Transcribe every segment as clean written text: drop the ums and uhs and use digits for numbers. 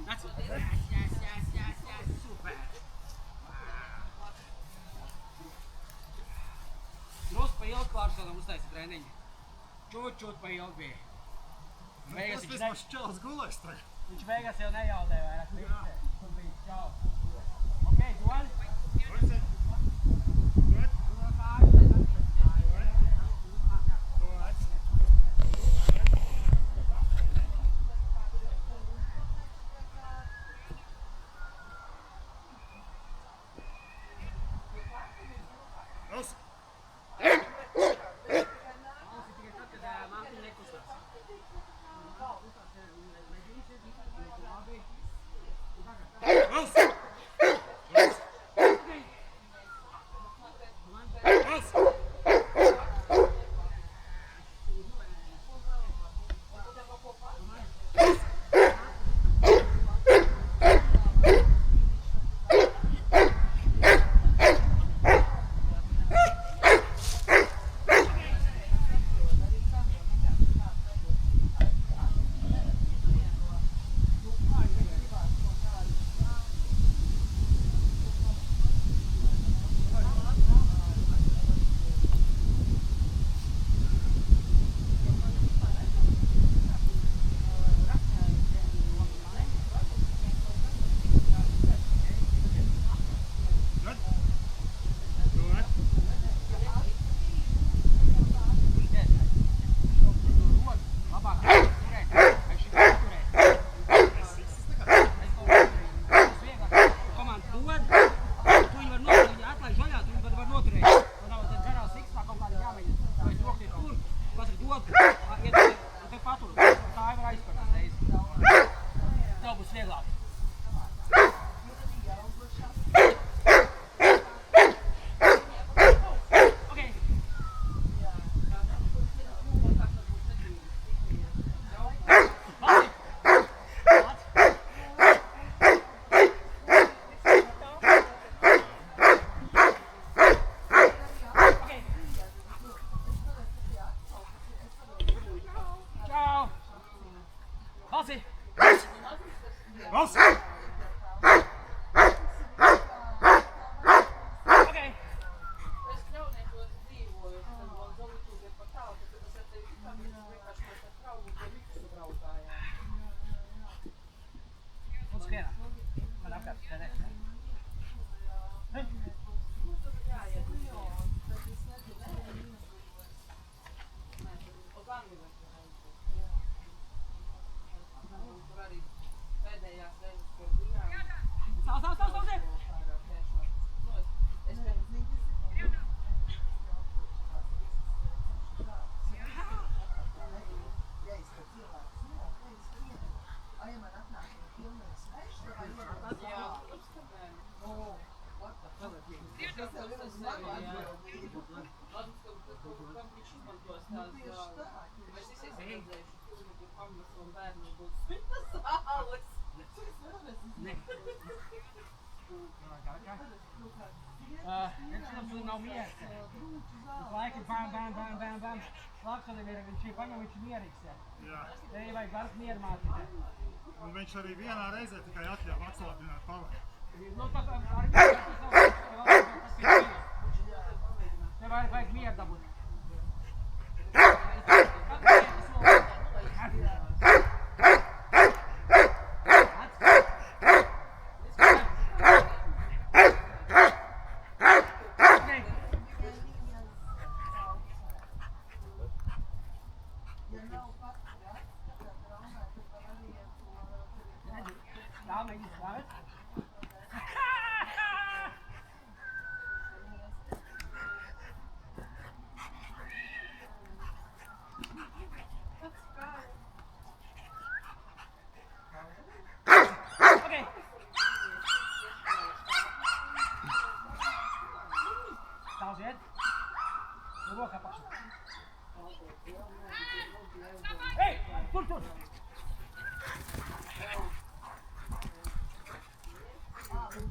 That's yes, super. Drusku pa ilgi Klārksonam uztaisa treniņu. Čūt pa ilgi bija. Tas vismaz čels gulēs tagad. Viņš beigās jau nejaudēja vairāk. Tur bija čau. Ok, dod. Nav miegs. Uz laiku bam. Klārksonim ir, viņš ir paņem, viņš ir mierīgs. Jā. Te ir vajag varat mieru mācīt. Un viņš arī vienā reizē tikai atļauj atslābināt pavadu. Nu, arī te vajag mieru dabūt.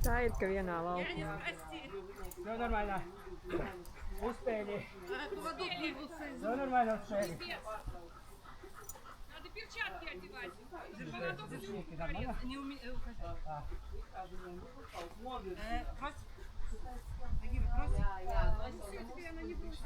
Tā ir, ka vienā laukumā. Все нормально. Успели. Все нормально успели. перчатки одевать. Поводок Руки, да, можна? не умею. Так. Брось. Багира, брось. Все, теперь она не бросит.